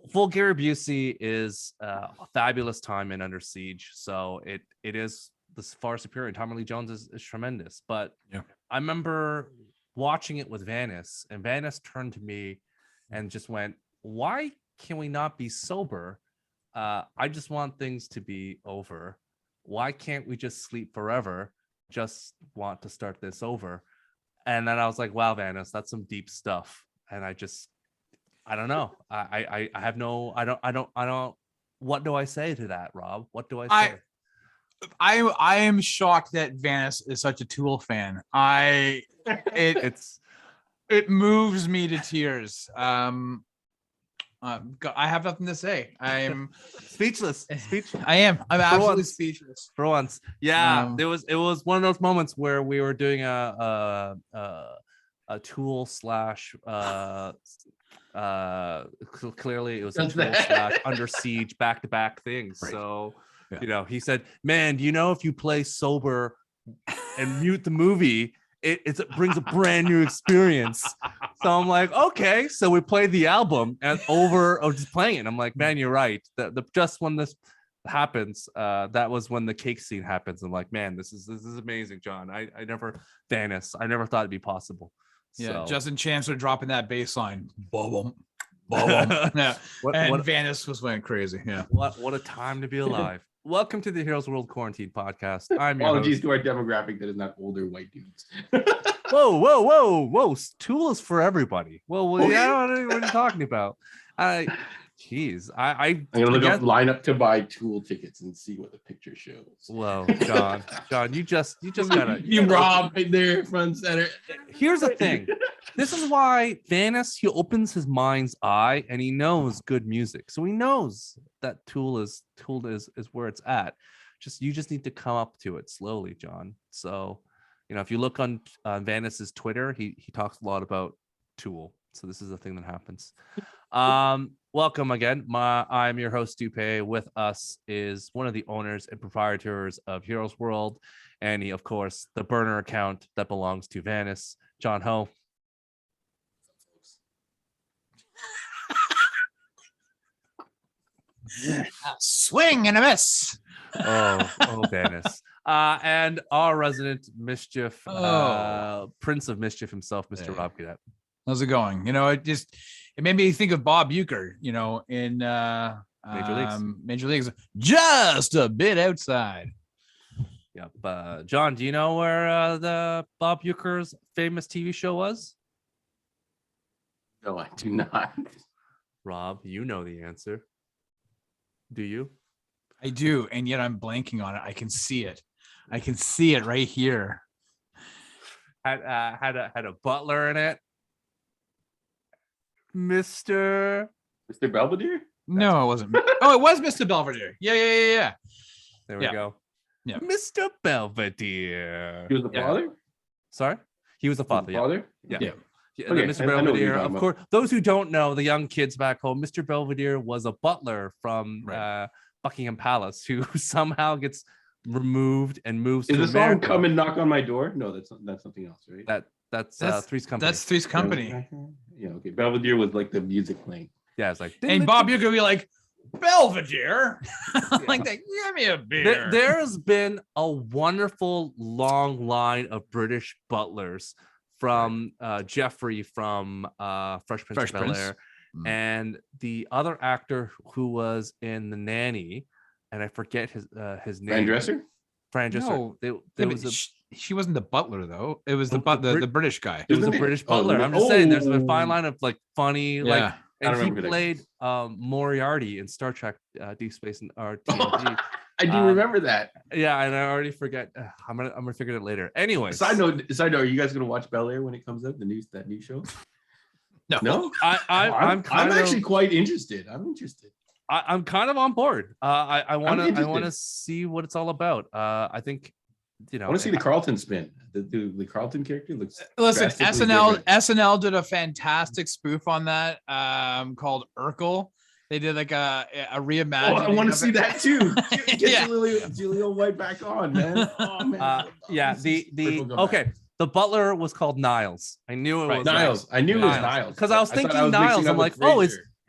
Full Gary Busey is a fabulous time in Under Siege, so it is this far superior. And Tommy Lee Jones is tremendous. But yeah, I remember watching it with Vanis, and Vanis turned to me and just went, "Why can we not be sober? I just want things to be over. Why can't we just sleep forever? Just want to start this over." And then I was like, "Wow, Vanis, that's some deep stuff." And I don't know. I have no. I don't. What do I say to that, Rob? What do I say? I am shocked that Vanis is such a Tool fan. It moves me to tears. I have nothing to say. I'm speechless. I am. I'm absolutely speechless for once. Yeah, it was one of those moments where we were doing a Tool slash clearly it was a Tool slash Under Siege back-to-back things. Right. So he said, "Man, do you know if you play sober and mute the movie, it brings a brand new experience." So I'm like, okay. So we played the album and just playing it. I'm like, man, you're right. The just when this happens, that was when the cake scene happens. I'm like, man, this is amazing, John. I never thought it'd be possible. Yeah, so. Justin Chancellor dropping that bass line. Boom. Yeah. And Vanis was went crazy. Yeah. What a time to be alive. Welcome to the Heroes World Quarantine Podcast. I'm your apologies host. To our demographic that is not older white dudes. Whoa. Tool is for everybody. Well, yeah, I don't know what you're talking about. I'm gonna look up lineup to buy Tool tickets and see what the picture shows. Whoa, John, you just gotta you Rob right there front center. Here's the thing. This is why Vanis, he opens his mind's eye and he knows good music. So he knows that Tool is where it's at. You just need to come up to it slowly, John. So, if you look on Vanis's Twitter, he talks a lot about Tool. So this is the thing that happens. Welcome again. I'm your host, Dupe. With us is one of the owners and proprietors of Heroes World, and he, of course, the burner account that belongs to Vanis, John Ho. Swing and a miss. Oh, Vanis. And our resident mischief, Prince of Mischief himself, Mr. Rob Cadet. How's it going? It made me think of Bob Uecker, in Major Leagues, just a bit outside. Yep. John, do you know where the Bob Uecker's famous TV show was? No, I do not. Rob, you know the answer. Do you? I do, and yet I'm blanking on it. I can see it. I can see it right here. Had a butler in it. Mr. Belvedere? No, it wasn't. Oh, it was Mr. Belvedere. Yeah. There we go. Yeah. Mr. Belvedere. He was the father? Sorry? He was the father. Father? Yeah. Okay, Mr. Belvedere, of course, those who don't know, the young kids back home, Mr. Belvedere was a butler from Buckingham Palace who somehow gets removed and moves to America. Is the song "Come and Knock on My Door"? No, that's something else, right? That's Three's Company. That's Three's Company. Yeah, okay. Belvedere was like the music playing. Yeah, it's like, and Bob Uecker would be like, Belvedere, like that. Give me a beer. There has been a wonderful long line of British butlers from Jeffrey from Fresh Prince of Bel-Air, and the other actor who was in The Nanny, and I forget his name. Fran Dresser. No, she wasn't the butler though. It was the British guy. It was a British butler. I'm just saying, there's a fine line of like funny, and he played Moriarty in Star Trek Deep Space and TNG. I do remember that. Yeah, and I already forget. I'm gonna figure it later. Anyway, side note, are you guys gonna watch Bel-Air when it comes out? That new show? No. I'm actually quite interested. I'm interested. I'm kind of on board. I want to see what it's all about. I think, I want to see the Carlton spin. The Carlton character looks. Listen, SNL did a fantastic spoof on that called Urkel. They did like a reimagining. I want to see that too. Get Julia White back on, man. Oh man. The butler was called Niles. I knew it was Niles. I knew it was Niles because I was thinking Niles. I'm like,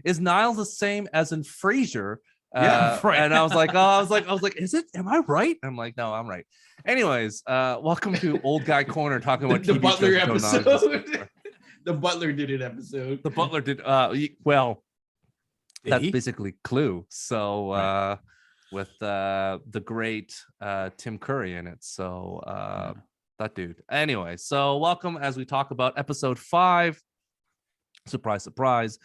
is Niles the same as in Frasier? Yeah, right. And I was like, is it? Am I right? I'm like, no, I'm right. Anyways, welcome to Old Guy Corner, talking about the TV Butler shows episode. The Butler did an episode. The Butler did. Well, that's he? basically Clue. So Right. with the great Tim Curry in it. So that dude. Anyway, so welcome as we talk about episode 5. Surprise, surprise.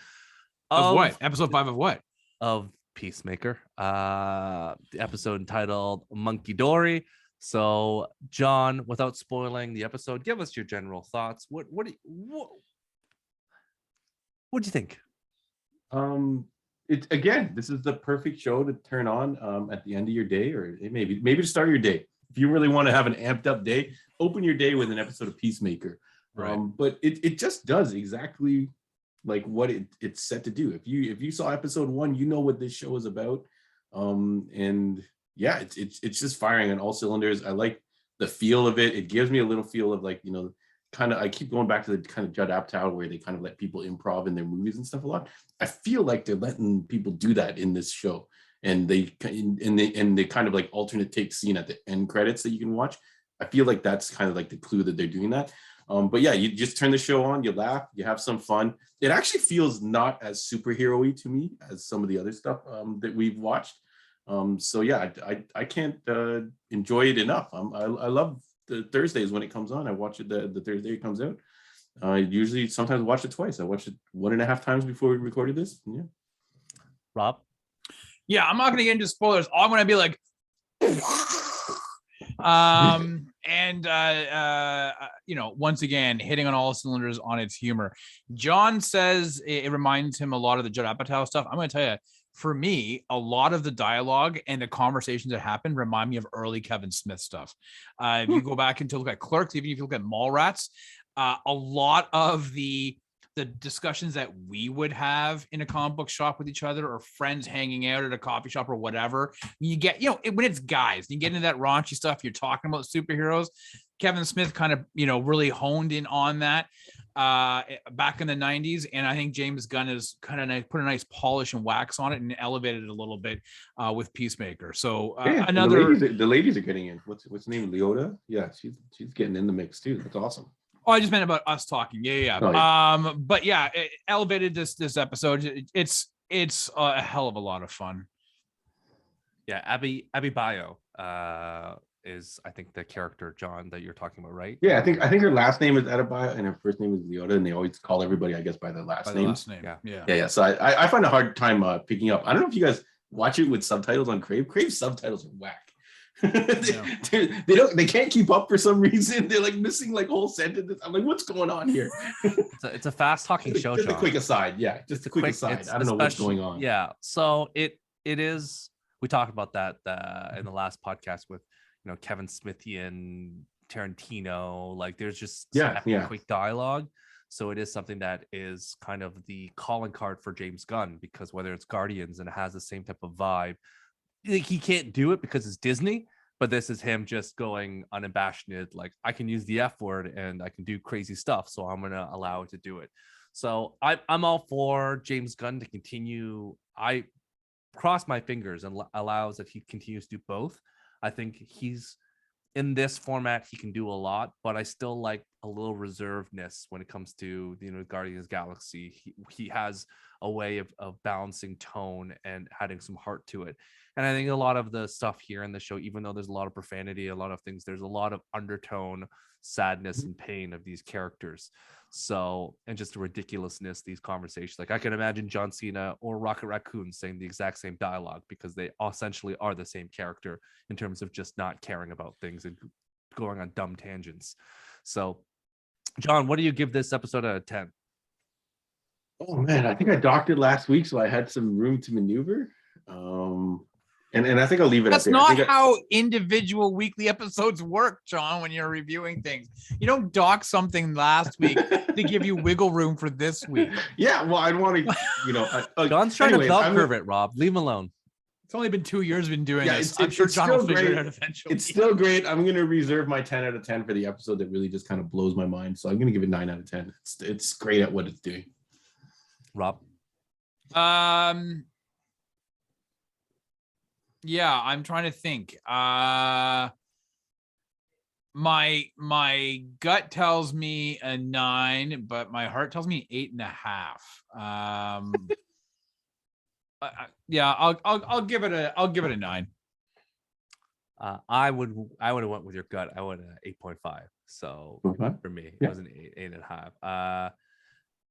Of what? Episode 5 of what? Of Peacemaker. The episode entitled Monkey Dory. So, John, without spoiling the episode, give us your general thoughts. What do you think? This is the perfect show to turn on at the end of your day, or maybe to start your day. If you really want to have an amped up day, open your day with an episode of Peacemaker. Right. But it just does exactly like what it's set to do. If you saw episode 1, you know what this show is about. And yeah, it's just firing on all cylinders. I like the feel of it. It gives me a little feel of like, kind of, I keep going back to the kind of Judd Apatow where they kind of let people improv in their movies and stuff a lot. I feel like they're letting people do that in this show, and they kind of like alternate take scene at the end credits that you can watch. I feel like that's kind of like the clue that they're doing that. But yeah, you just turn the show on, you laugh, you have some fun. It actually feels not as superhero-y to me as some of the other stuff that we've watched. So yeah, I can't enjoy it enough. I love the Thursdays when it comes on. I watch it the Thursday it comes out. I usually sometimes watch it twice. I watched it 1.5 times before we recorded this. Yeah. Rob? Yeah, I'm not going to get into spoilers. I'm going to be like, once again, hitting on all cylinders on its humor. John says it reminds him a lot of the Judd Apatow stuff. I'm going to tell you, for me, a lot of the dialogue and the conversations that happen remind me of early Kevin Smith stuff. If you go back and look at Clerks, even if you look at Mallrats, a lot of the discussions that we would have in a comic book shop with each other, or friends hanging out at a coffee shop or whatever, you get, when it's guys, you get into that raunchy stuff, you're talking about superheroes. Kevin Smith kind of, really honed in on that back in the 90s. And I think James Gunn has kind of put a nice polish and wax on it and elevated it a little bit with Peacemaker. So the ladies are getting in. What's the name? Leota? Yeah, she's getting in the mix too. That's awesome. Oh, I just meant about us talking. Yeah. Oh, yeah. But yeah, it elevated this episode. It's a hell of a lot of fun. Yeah, Abby Bio is, I think, the character, John, that you're talking about, right? Yeah, I think her last name is Adebayo and her first name is Leota, and they always call everybody, I guess, by their last names. Yeah. So I find a hard time picking up. I don't know if you guys watch it with subtitles on Crave. Crave's subtitles are whack. They can't keep up for some reason. They're like missing like whole sentences. I'm like, what's going on here? It's a fast talking show. Just a quick aside. Yeah, just a quick aside. I don't know what's going on. Yeah, so it is. We talked about that in the last podcast with Kevin Smithian, Tarantino. Like there's just quick dialogue. So it is something that is kind of the calling card for James Gunn, because whether it's Guardians and it has the same type of vibe, he can't do it because it's Disney, but this is him just going unabashed, like, I can use the F word and I can do crazy stuff, so I'm gonna allow it to do it. So I'm all for James Gunn to continue. I cross my fingers and allows that he continues to do both. I think he's in this format, he can do a lot, but I still like a little reservedness when it comes to Guardians of the Galaxy. He has a way of balancing tone and adding some heart to it. And I think a lot of the stuff here in the show, even though there's a lot of profanity, a lot of things, there's a lot of undertone, sadness, and pain of these characters. So, and just the ridiculousness, these conversations. Like I can imagine John Cena or Rocket Raccoon saying the exact same dialogue, because they essentially are the same character in terms of just not caring about things and going on dumb tangents. So, John, what do you give this episode out of 10? Oh man, I think I docked it last week, so I had some room to maneuver. And I think I'll leave it. That's not how individual weekly episodes work, John. When you're reviewing things, you don't dock something last week to give you wiggle room for this week. Yeah, well, I'd want to, John's trying to bell curve it, Rob. Leave him alone. It's only been 2 years we've been doing this. I'm sure John will figure it out eventually. It's still great. I'm going to reserve my 10 out of 10 for the episode that really just kind of blows my mind. So I'm going to give it 9 out of 10. It's great at what it's doing. Rob? Yeah, I'm trying to think. My gut tells me a 9, but my heart tells me 8.5. Yeah, I'll give it a 9. I would have went with your gut. I would 8.5. So for me, it was an 8.5.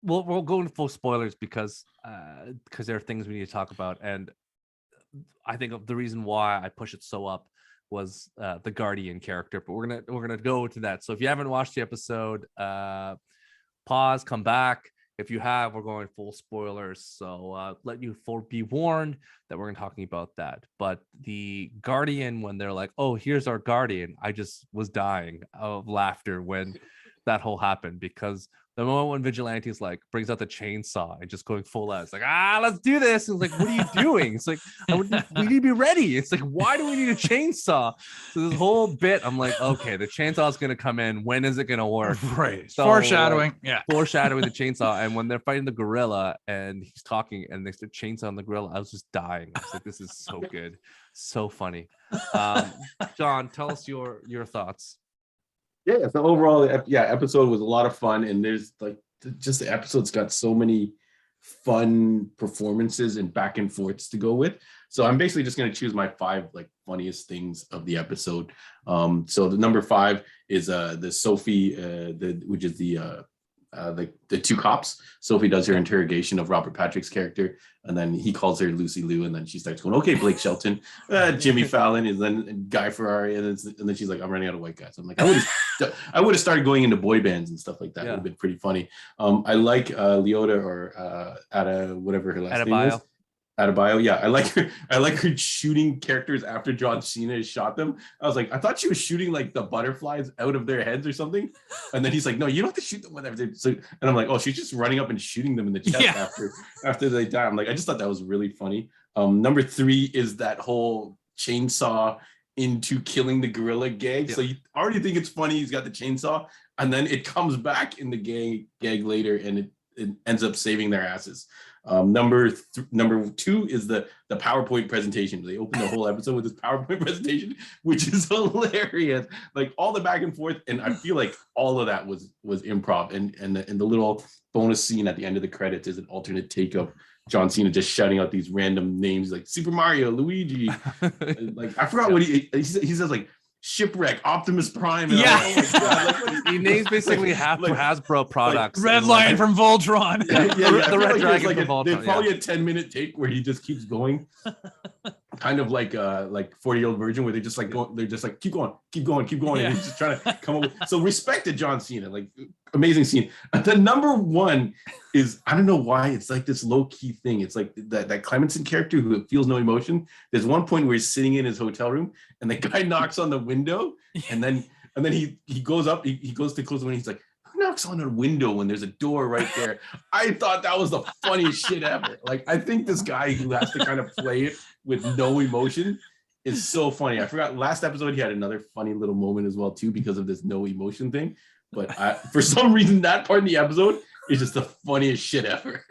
We'll go into full spoilers because there are things we need to talk about, and I think the reason why I push it so up was the Guardian character, but we're gonna go to that. So if you haven't watched the episode, pause, come back. If you have, we're going full spoilers. So let you be warned that we're talking about that. But the Guardian, when they're like, "Oh, here's our Guardian," I just was dying of laughter when that whole happened, because the moment when Vigilante is like brings out the chainsaw and just going full out, it's like, let's do this. And it's like, what are you doing? It's like, we need to be ready. It's like, why do we need a chainsaw? So this whole bit, I'm like, okay, the chainsaw is gonna come in. When is it gonna work? Right. So, Foreshadowing. Foreshadowing the chainsaw. And when they're fighting the gorilla and he's talking and there's the chainsaw on the gorilla, I was just dying. I was like, this is so good, so funny. John, tell us your thoughts. Yeah, so overall, episode was a lot of fun, and there's like just the episode's got so many fun performances and back and forths to go with. So I'm basically just going to choose my 5 like funniest things of the episode. So the number 5 is the Sophie, which is the 2 cops. Sophie does her interrogation of Robert Patrick's character, and then he calls her Lucy Liu, and then she starts going, "Okay, Blake Shelton, Jimmy Fallon," and then Guy Fieri, and then she's like, "I'm running out of white guys." I'm like, I would have started going into boy bands and stuff like that. It would have been pretty funny. I like Leota or Ada, whatever her last name is. Adebayo, yeah, I like her shooting characters after John Cena has shot them. I was like, I thought she was shooting like the butterflies out of their heads or something, and then he's like, "No, you don't have to shoot them whenever they're." So, and I'm like, "Oh, she's just running up and shooting them in the chest after they die." I'm like, I just thought that was really funny. Number 3 is that whole chainsaw into killing the gorilla gag. So you already think it's funny. He's got the chainsaw, and then it comes back in the gag later, and it ends up saving their asses. Number 2 is the PowerPoint presentation. They open the whole episode with this PowerPoint presentation, which is hilarious. Like all the back and forth, and I feel like all of that was improv. And the little bonus scene at the end of the credits is an alternate take of John Cena just shouting out these random names like Super Mario, Luigi. Like I forgot what he says, like Shipwreck, Optimus Prime. And oh my God, like, he names basically Hasbro products. Red Lion from Voltron. The Red Dragon from Voltron. There's probably a 10-minute take where he just keeps going. Kind of like 40-year-old virgin, where they just like go, they're just like keep going, and he's just trying to come up with. So respect to John Cena, like amazing scene. The number 1 is, I don't know why, it's like this low-key thing. It's like that Clemenson character who feels no emotion. There's one point where he's sitting in his hotel room and the guy knocks on the window, and then he goes up, he goes to close the window, he's like, "Who knocks on a window when there's a door right there?" I thought that was the funniest shit ever. Like, I think this guy who has to kind of play it with no emotion is so funny. I forgot last episode he had another funny little moment as well too, because of this no emotion thing. But for some reason that part in the episode is just the funniest shit ever.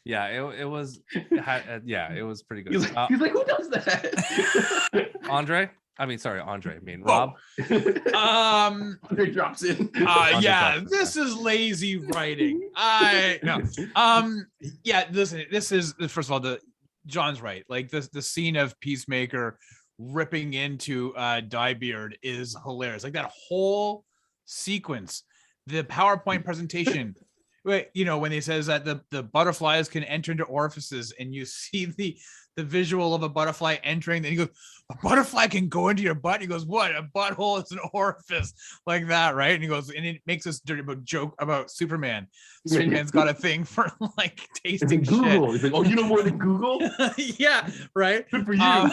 Yeah, it was pretty good. He's like, who does that? Andre. Rob. Andre drops in. This is lazy writing. Listen, this is, first of all, John's right. Like the scene of Peacemaker ripping into Diebeard is hilarious. Like that whole sequence, the PowerPoint presentation. When he says that the butterflies can enter into orifices, and you see the visual of a butterfly entering, then he goes, "A butterfly can go into your butt." He goes, "What? A butthole is an orifice," like that, right? And he goes, and it makes this dirty joke about Superman. Superman's got a thing for like tasting Google. shit. He's like, "Oh, you know more than Google?" Yeah, right. Good for you. And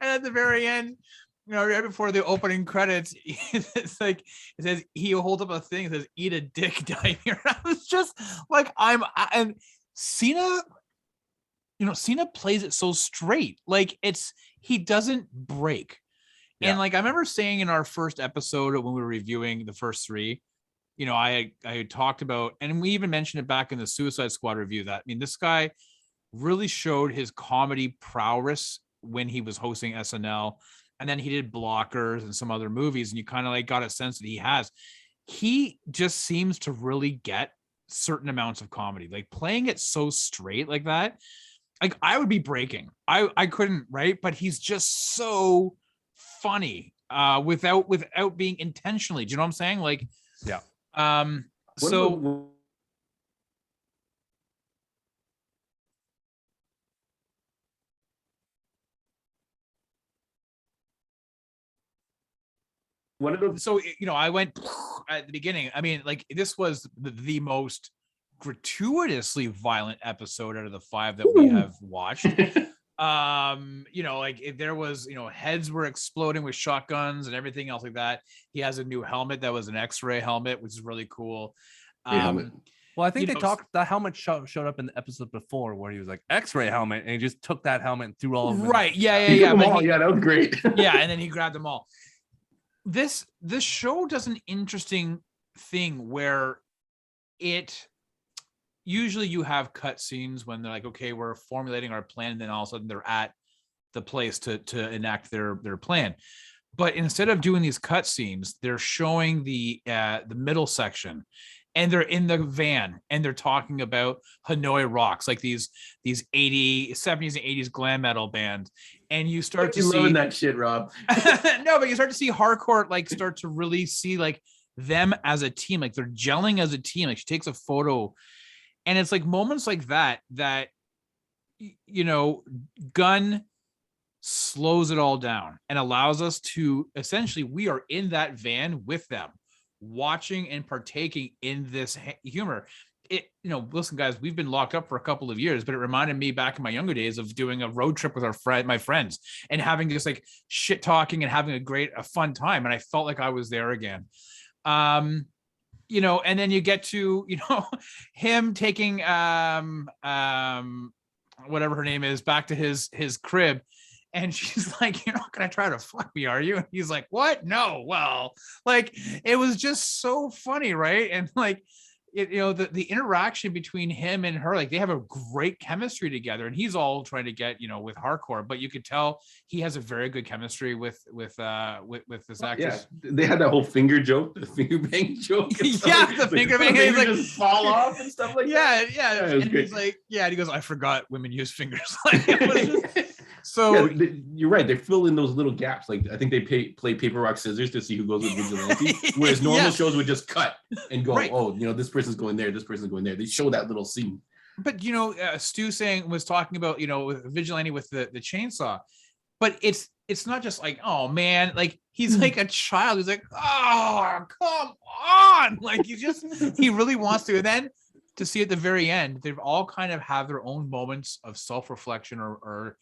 at the very end, right before the opening credits, it's like, it says, he holds up a thing that says, "Eat a dick, Diebeard." I was just like, and Cena, Cena plays it so straight. Like he doesn't break. Yeah. And like, I remember saying in our first episode when we were reviewing the first 3, you know, I had talked about, and we even mentioned it back in the Suicide Squad review, that, I mean, this guy really showed his comedy prowess when he was hosting SNL, and then he did Blockers and some other movies, and you kind of like got a sense that he just seems to really get certain amounts of comedy, like playing it so straight like that. Like I would be breaking. I couldn't, right? But he's just so funny without being intentionally. Do you know what I'm saying? Like, yeah. So one of the so you know, I went at the beginning. I mean, like this was the most gratuitously violent episode out of the 5 that we have watched. You know, like there was, you know, heads were exploding with shotguns and everything else like that. He has a new helmet that was an X-ray helmet, which is really cool. Well, I think you they know, talked, that helmet showed up in the episode before where he was like X-ray helmet, and he just took that helmet and threw all of them. Right. Yeah. He took them But all. Yeah, that was great. yeah, and then he grabbed them all. This show does an interesting thing where it usually you have cut scenes when they're like, okay, we're formulating our plan, and then all of a sudden they're at the place to enact their plan. But instead of doing these cut scenes, they're showing the middle section, and they're in the van and they're talking about Hanoi Rocks, like these 70s and 80s glam metal band. And you start to see loving that shit, Rob. No, but you start to see hardcore like start to really see like them as a team, like they're gelling as a team. Like she takes a photo, and it's like moments like that you know, Gunn slows it all down and allows us to essentially, we are in that van with them, watching and partaking in this humor. It, you know, listen, guys, we've been locked up for a couple of years, but it reminded me back in my younger days of doing a road trip with my friends and having just like shit talking and having a fun time. And I felt like I was there again. You know, and then you get to, you know, him taking whatever her name is back to his crib. And she's like, you're not going to try to fuck me, are you? And he's like, what? No. Well, like, it was just so funny. Right. And like, you know, the interaction between him and her, like they have a great chemistry together, and he's all trying to get, you know, with hardcore, but you could tell he has a very good chemistry with this actress. Yeah, they had that whole finger joke, the finger bang joke. Yeah, the finger bang. He's like, just fall off and stuff like that. Yeah. And he's like, yeah, and he goes, I forgot women use fingers. Like, it was just, so yeah, you're right. They fill in those little gaps. Like I think they play paper rock scissors to see who goes with vigilante, whereas normal shows would just cut and go, right. Oh, you know, this person's going there, this person's going there. They show that little scene. But you know, Stu was talking about, you know, with vigilante with the chainsaw, but it's not just like, oh man, like he's like a child. He's like, oh, come on, like he really wants to. And then to see at the very end, they've all kind of have their own moments of self-reflection or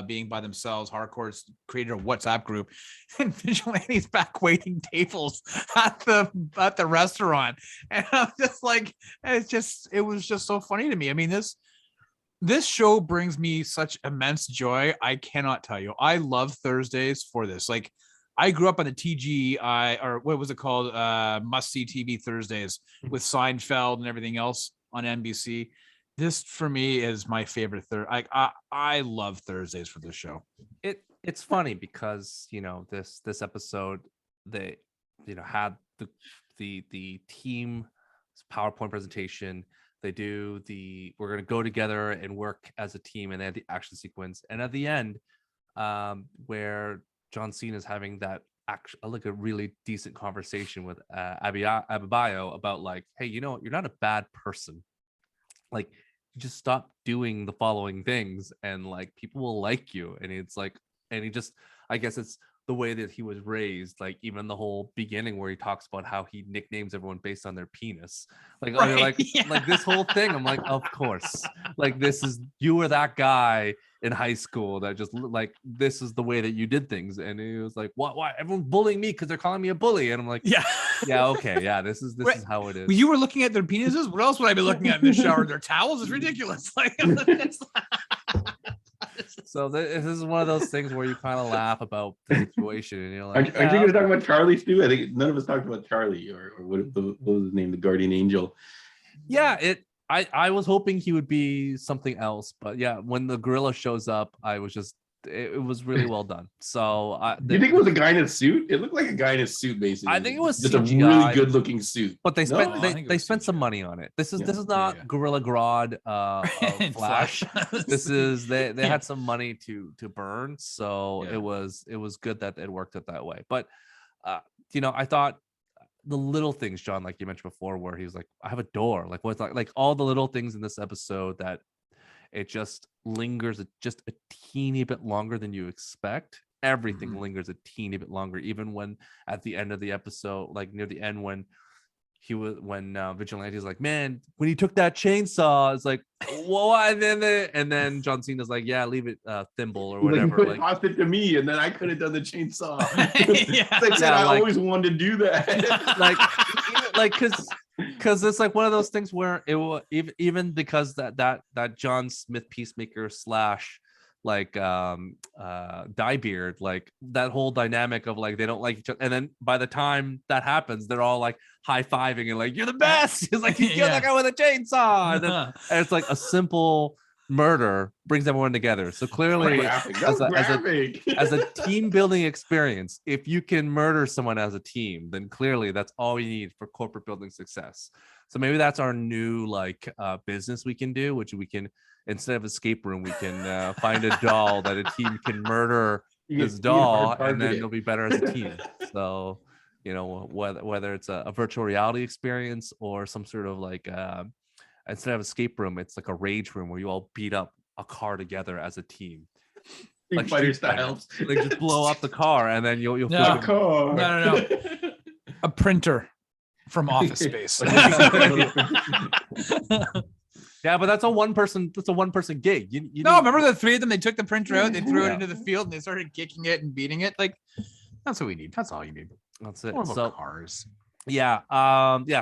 being by themselves. Hardcore's created a WhatsApp group, and Vigilante's back waiting tables at the restaurant. And I'm just like, it was just so funny to me. I mean, this show brings me such immense joy. I cannot tell you. I love Thursdays for this. Like, I grew up on the TGI, or what was it called? Must See TV Thursdays with Seinfeld and everything else on NBC. This for me is my favorite. I love Thursdays for this show. It's funny because, you know, this episode, they, you know, had the team PowerPoint presentation. They do we're going to go together and work as a team, and they had the action sequence. And at the end, where John Cena is having that like a really decent conversation with Abibayo about like, hey, you know, you're not a bad person. Like, you just stop doing the following things and like people will like you. And it's like, and he just, I guess it's the way that he was raised. Like even the whole beginning where he talks about how he nicknames everyone based on their penis. Like, right, like, yeah. Like this whole thing, I'm like, of course, like you were that guy in high school that just like, this is the way that you did things. And he was like, why everyone's bullying me because they're calling me a bully? And I'm like, yeah, okay, yeah, this is how it is. You were looking at their penises. What else would I be looking at in the shower? Their towels? It's ridiculous. Like, So this is one of those things where you kind of laugh about the situation, and you're like, Aren't you going to talk about Charlie, Stu? I think none of us talked about Charlie, or what was his name, the guardian angel. Yeah, I was hoping he would be something else, but yeah, when the gorilla shows up, I was just it was really well done. So Do you think it was a guy in a suit? It looked like a guy in a suit, basically. I think it was just CGI, a really good looking suit. but they No? spent I think it they was spent some CGI. money on it. This is Yeah. not Gorilla Grodd And Flash. This is they Yeah. had some money to burn, so Yeah. it was good that it worked out that way. But I thought the little things, John, like you mentioned before, where he was like, I have a door, like what's like all the little things in this episode that it just lingers just a teeny bit longer than you expect. Everything Mhm. lingers a teeny bit longer, even when at the end of the episode, like near the end, when Vigilante's like, man, when he took that chainsaw, it's like, whoa, and then John Cena's like, yeah, leave it, Thimble or Like, you whatever. could Like, toss it to me, and then I could have done the chainsaw. Yeah. It's like, Yeah, I like- always wanted to do that. like because it's like one of those things where it will even because that John Smith Peacemaker slash like Diebeard, like that whole dynamic of like they don't like each other, and then by the time that happens, they're all like high-fiving and like, you're the best. It's like, you killed that guy with a chainsaw, and, then, and it's like a simple murder brings everyone together. So clearly Graphic. That was graphic. as a team building experience, if you can murder someone as a team, then clearly that's all you need for corporate building success. So maybe that's our new business we can do, which we can, instead of escape room, we can find a doll that a team can murder this doll, and then they'll be better as a team. So whether it's a virtual reality experience or some sort of like instead of escape room, it's like a rage room where you all beat up a car together as a team. Street Fighter styles. Like just blow up the car, and then you'll No. feel A car. No. A printer from Office Space. Yeah, but that's a one person gig. You No, need- remember the three of them? They took the printer out, they threw it Yeah. into the field, and they started kicking it and beating it. Like, that's what we need. That's all you need. That's it. More about So cars. yeah,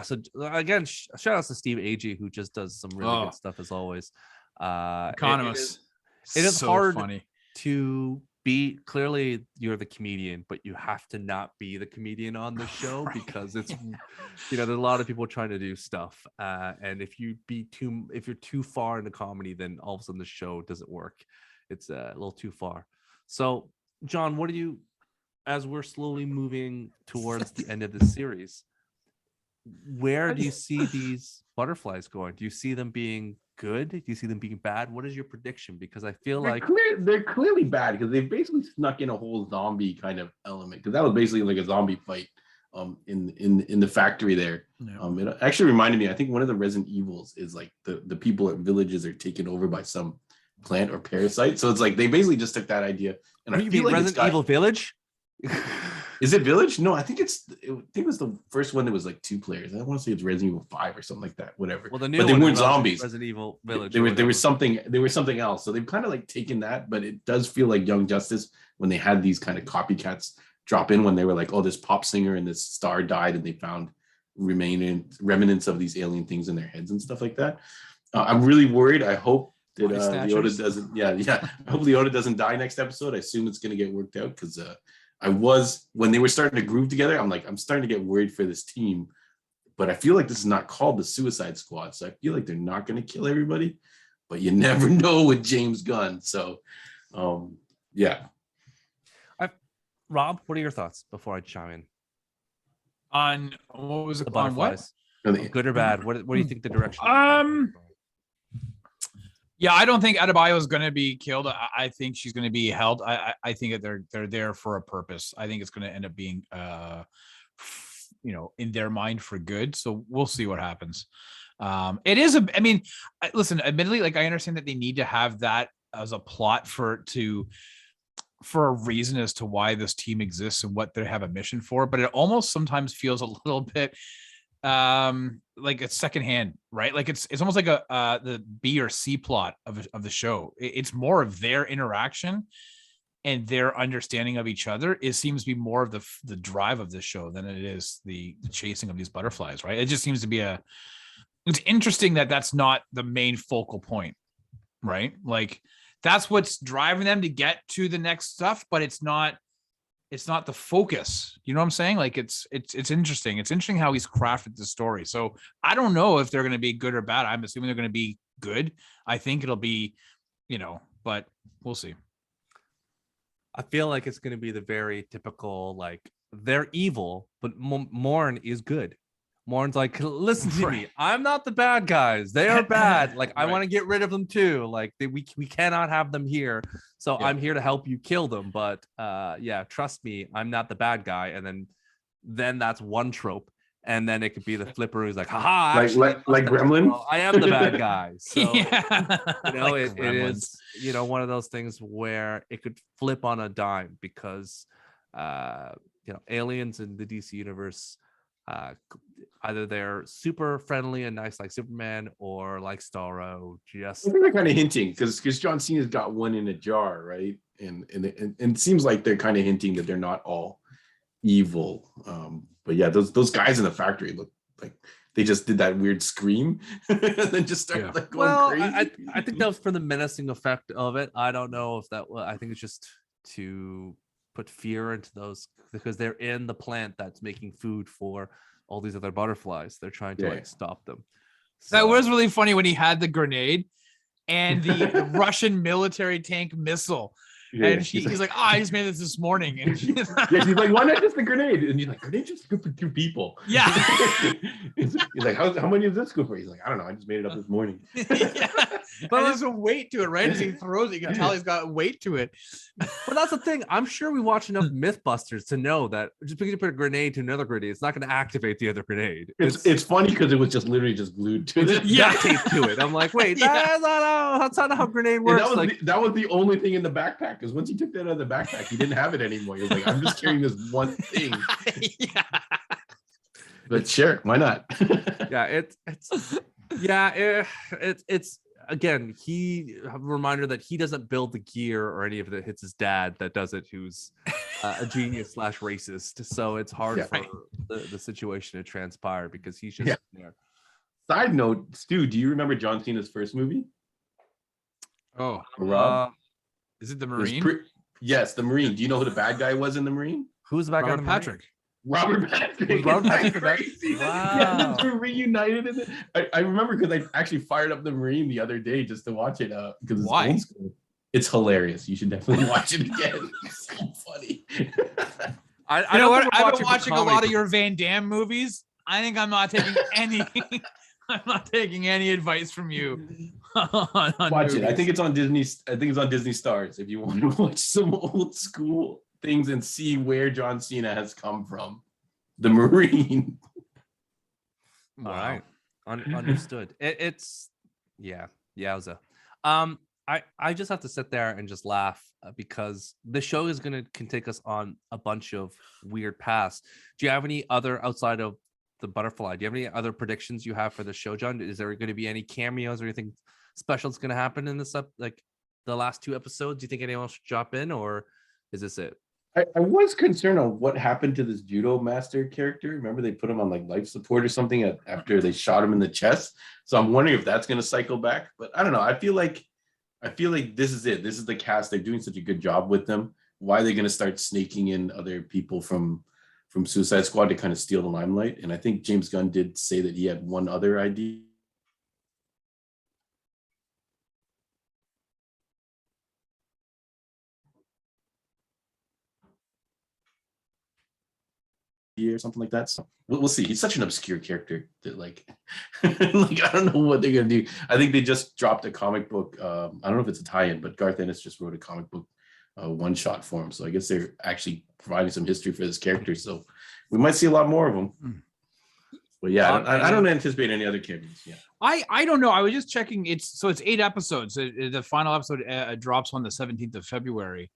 So again, shout out to Steve Agee, who just does some really good stuff as always. Economist. it is so hard funny. to be, clearly you're the comedian, but you have to not be the comedian on the show Right. because it's there's a lot of people trying to do stuff, and if you're too far into comedy, then all of a sudden the show doesn't work. It's a little too far. So John, what do you, as we're slowly moving towards the end of the series, where do you see these butterflies going? Do you see them being good? Do you see them being bad? What is your prediction? Because I feel like they're clearly bad because they basically snuck in a whole zombie kind of element, because that was basically like a zombie fight in the factory there. Yeah. It actually reminded me, I think one of the Resident Evils is like the people at villages are taken over by some plant or parasite. So it's like they basically just took that idea and What do you mean, Resident Evil Village? Is it Village? No, I think it was the first one that was like 2 players. I want to say it's Resident Evil 5 or something like that. Whatever. Well, the new but they one weren't is zombies. Resident Evil Village. There was something else. So they've kind of like taken that, but it does feel like Young Justice when they had these kind of copycats drop in, when they were like, oh, this pop singer and this star died, and they found remnants of these alien things in their heads and stuff like that. I'm really worried. I hope that Body Leota snatchers. doesn't. Yeah. I hope Leota doesn't die next episode. I assume it's going to get worked out, because I was, when they were starting to groove together, I'm starting to get worried for this team. But I feel like this is not called the Suicide Squad, so I feel like they're not going to kill everybody. But you never know with James Gunn. So, yeah. Rob, what are your thoughts before I chime in? On what was it? The On what? butterflies, good or bad? What do you think the direction? Yeah, I don't think Adebayo is going to be killed. I think she's going to be held. I think that they're there for a purpose. I think it's going to end up being, in their mind for good. So we'll see what happens. It is listen, admittedly, like I understand that they need to have that as a plot for a reason as to why this team exists and what they have a mission for. But it almost sometimes feels a little bit like it's secondhand, right? Like it's almost like the B or C plot of the show. It's more of their interaction and their understanding of each other. It seems to be more of the drive of the show than it is the chasing of these butterflies, right? It just seems to be it's interesting that that's not the main focal point, right? Like that's what's driving them to get to the next stuff, but it's not the focus. You know what I'm saying? Like it's interesting. It's interesting how he's crafted the story. So I don't know if they're going to be good or bad. I'm assuming they're going to be good. I think it'll be, but we'll see. I feel like it's going to be the very typical, like, they're evil, but Morn is good. Morn's like, listen to me. I'm not the bad guys. They are bad. Like, I want to get rid of them too. Like, we cannot have them here. So I'm here to help you kill them. But yeah, trust me, I'm not the bad guy. And then that's one trope. And then it could be the flipper who's like, haha, like Gremlin. I am the bad guy. So Like it is, one of those things where it could flip on a dime because aliens in the DC universe, either they're super friendly and nice like Superman, or like Starro, just they're kind of hinting because John Cena's got one in a jar, right? And it seems like they're kind of hinting that they're not all evil. But yeah, those guys in the factory look like they just did that weird scream and then just started like going crazy. I think that was for the menacing effect of it. I don't know if that was, I think it's just to put fear into those, because they're in the plant that's making food for all these other butterflies. They're trying to like stop them. That was really funny when he had the grenade and the Russian military tank missile. Yeah, and he's like, I just made this morning. And she's like, why not just a grenade? And he's like, grenade just good for 2 people. Yeah. He's like, how many is this good for? He's like, I don't know. I just made it up this morning. Yeah. But there's a weight to it, right? As he throws it, you can tell he's got weight to it. But that's the thing. I'm sure we watch enough Mythbusters to know that just because you put a grenade to another grenade, it's not going to activate the other grenade. It's funny because it was just literally just glued to it. Yeah, taped to it. I'm like, wait, that's not how grenade works. That was the only thing in the backpack. Because once he took that out of the backpack, he didn't have it anymore. He was like, I'm just carrying this one thing. Yeah. But sure, why not? Yeah, it's again, a reminder that he doesn't build the gear or any of it. It's his dad that does it, who's a genius / racist. So it's hard for the situation to transpire because he's just there. Side note, Stu, do you remember John Cena's first movie? Oh, Rob? Is it the Marine? Yes, the Marine. Do you know who the bad guy was in the Marine? Who's the bad guy? Patrick. Robert Patrick. Crazy. Wow. Yeah, they're reunited in it. I remember because I actually fired up the Marine the other day just to watch it because it's old school. It's hilarious. You should definitely watch it again. It's so funny. I know what? I've been watching a lot of your Van Damme movies. I think I'm not taking any. I'm not taking any advice from you. on watch movies. It. I think it's on Disney. I think it's on Disney Stars. If you want to watch some old school things and see where John Cena has come from, the Marine. All right, understood. It's yowza. I just have to sit there and just laugh because the show is can take us on a bunch of weird paths. Do you have any other outside of the butterfly? Do you have any other predictions you have for the show, John? Is there going to be any cameos or anything special that's going to happen in this like the last 2 episodes? Do you think anyone should drop in, or is this it? I was concerned on what happened to this judo master character. Remember they put him on like life support or something after they shot him in the chest. So I'm wondering if that's going to cycle back. But I don't know. I feel like this is it. This is the cast. They're doing such a good job with them. Why are they going to start snaking in other people from Suicide Squad to kind of steal the limelight? And I think James Gunn did say that he had one other idea. Or something like that. So we'll see. He's such an obscure character that like I don't know what they're gonna do. I think they just dropped a comic book. I don't know if it's a tie-in, but Garth Ennis just wrote a comic book one-shot for him. So I guess they're actually providing some history for this character. So we might see a lot more of them. But yeah, I don't anticipate any other cameos. Yeah. I don't know. I was just checking. It's 8 episodes. The final episode drops on the 17th of February.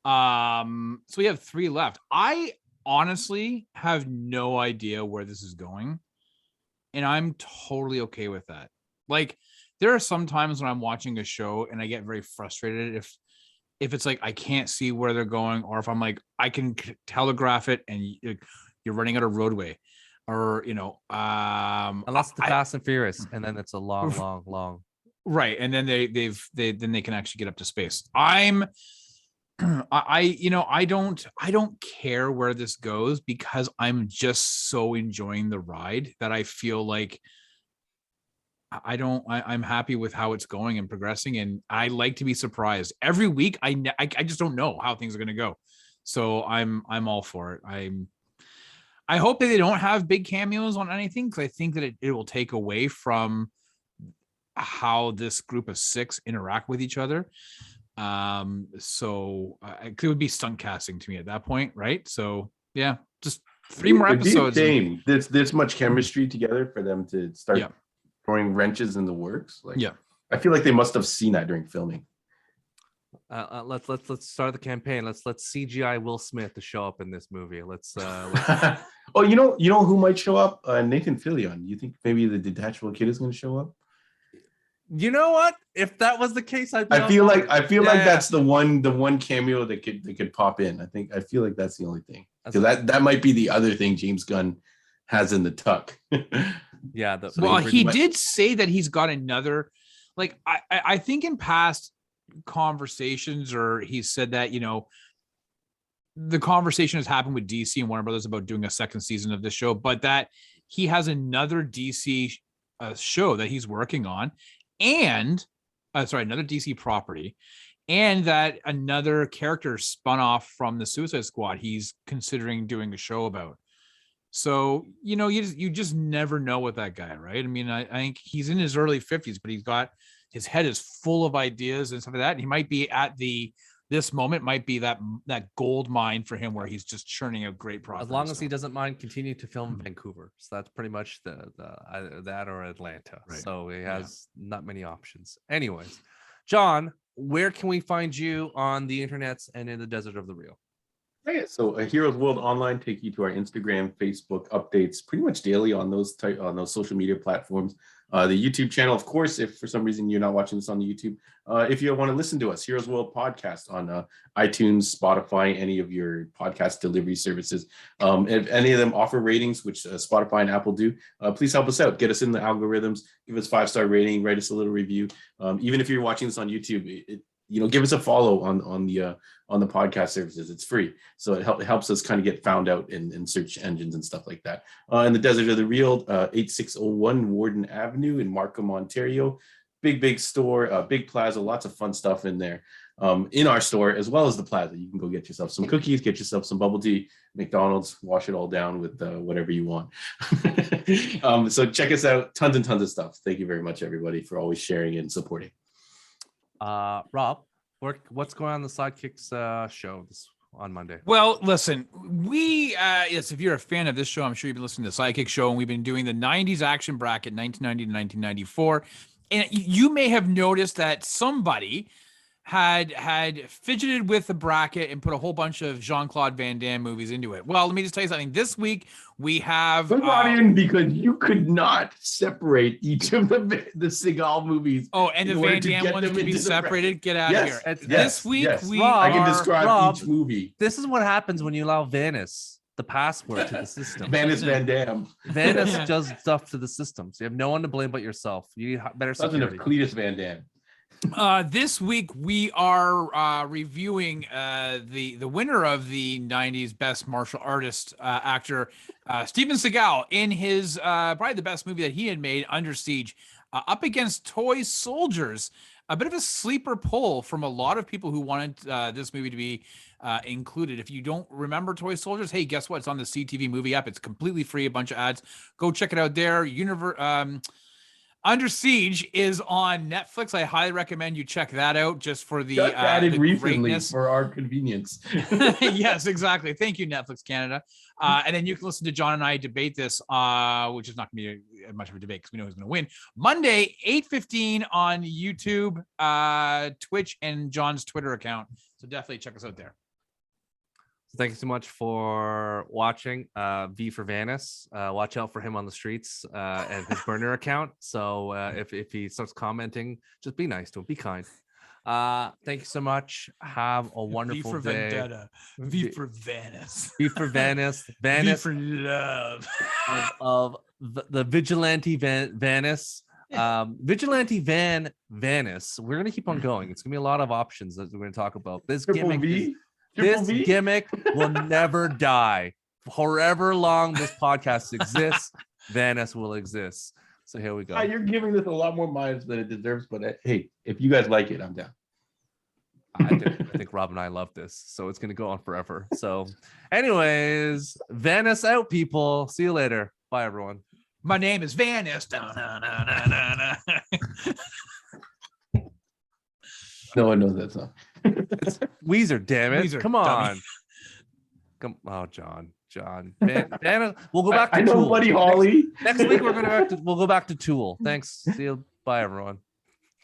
So we have 3 left. I honestly have no idea where this is going, and I'm totally okay with that. Like, there are some times when I'm watching a show and I get very frustrated if it's like I can't see where they're going, or if I'm like I can telegraph it and you're running out of roadway, or unless the Fast and Furious, and then it's a long Right, and then they can actually get up to space. I don't care where this goes because I'm just so enjoying the ride that I feel like I'm happy with how it's going and progressing, and I like to be surprised every week. I just don't know how things are going to go, so I'm all for it. I hope that they don't have big cameos on anything, because I think that it will take away from how this group of 6 interact with each other. So it would be stunt casting to me at that point, right? So yeah, just 3 more episodes. Shame. This much chemistry together for them to start throwing wrenches in the works. Like, I feel like they must have seen that during filming. Let's start the campaign. Let's CGI Will Smith to show up in this movie. Let's Oh, you know who might show up? Nathan Fillion. You think maybe the detachable kid is going to show up? You know what? If that was the case, I feel like that's the one cameo that could pop in. I feel like that's the only thing, because that might be the other thing James Gunn has in the tuck. Yeah. He did say that he's got another. Like I think in past conversations, or he said that the conversation has happened with DC and Warner Brothers about doing a second season of this show, but that he has another DC show that he's working on, and another DC property, and that another character spun off from the Suicide Squad he's considering doing a show about. So you just never know with that guy, right? I mean, I think he's in his early 50s, but his head is full of ideas and stuff like that. And he might be this moment might be that gold mine for him, where he's just churning out great projects. As long as he doesn't mind continue to film Vancouver. So that's pretty much either that or Atlanta. Right. So he has not many options. Anyways, John, where can we find you on the internets and in the desert of the real? Yeah, so Heroes World Online take you to our Instagram, Facebook updates pretty much daily on those social media platforms. The YouTube channel, of course, if for some reason you're not watching this on the YouTube, if you want to listen to us, Heroes World Podcast on iTunes, Spotify, any of your podcast delivery services. If any of them offer ratings, which Spotify and Apple do, please help us out. Get us in the algorithms, give us 5-star rating, write us a little review. Even if you're watching this on YouTube, give us a follow on the podcast services. It's free, so it helps us kind of get found out in search engines and stuff like that. In the desert of the real, 8601 Warden Avenue in Markham, Ontario. Big store, big plaza, lots of fun stuff in there. In our store, as well as the plaza, you can go get yourself some cookies, get yourself some bubble tea, McDonald's, wash it all down with whatever you want. So check us out. Tons and tons of stuff. Thank you very much, everybody, for always sharing and supporting. Rob, what's going on in the Sidekicks show on Monday? Well, listen, if you're a fan of this show, I'm sure you've been listening to the Sidekick Show, and we've been doing the 90s action bracket, 1990 to 1994. And you may have noticed that somebody had fidgeted with the bracket and put a whole bunch of Jean-Claude Van Damme movies into it. Well, let me just tell you something. This week we have because you could not separate each of the Seagal movies. Oh, and the Van Damme ones can be separated. Get out of here. This week I can describe each movie. This is what happens when you allow Vanis the password to the system. Vanis Van Damme. Vanis does stuff to the system, so you have no one to blame but yourself. You need better security. Cletus Van Damme. This week we are reviewing the winner of the 90s Best Martial Artist actor, Steven Seagal, in his probably the best movie that he had made, Under Siege, up against Toy Soldiers. A bit of a sleeper poll from a lot of people who wanted this movie to be included. If you don't remember Toy Soldiers, hey, guess what? It's on the CTV movie app. It's completely free, a bunch of ads. Go check it out there. Under Siege is on Netflix. I highly recommend you check that out, just for the greatness. For our convenience. Yes, exactly. Thank you, Netflix Canada. And then you can listen to John and I debate this, which is not going to be much of a debate because we know who's going to win. Monday, 8:15 on YouTube, Twitch, and John's Twitter account. So definitely check us out there. Thank you so much for watching. V for Vanis. Watch out for him on the streets and his burner account. So if he starts commenting, just be nice to him. Be kind. Thank you so much. Have a wonderful V for day. Vendetta. V for Vanis. V for Vanis. V for love. of the vigilante Vanis. Vigilante Vanis. We're gonna keep on going. It's gonna be a lot of options that we're gonna talk about. This Triple gimmick, V. Triple this V? gimmick will never die. However long this podcast exists, Vanis will exist. So here we go. You're giving this a lot more minds than it deserves, but hey, if you guys like it, I'm down. I think Rob and I love this, so it's gonna go on forever. So, anyways, Vanis out, people. See you later. Bye, everyone. My name is Vanis. No one knows that song. It's Weezer, damn it. Weezer, Come on. Come John. Vanis. We'll go back to I know Tool. Buddy Holly. Next week we'll go back to Tool. Thanks. See you. Bye, everyone.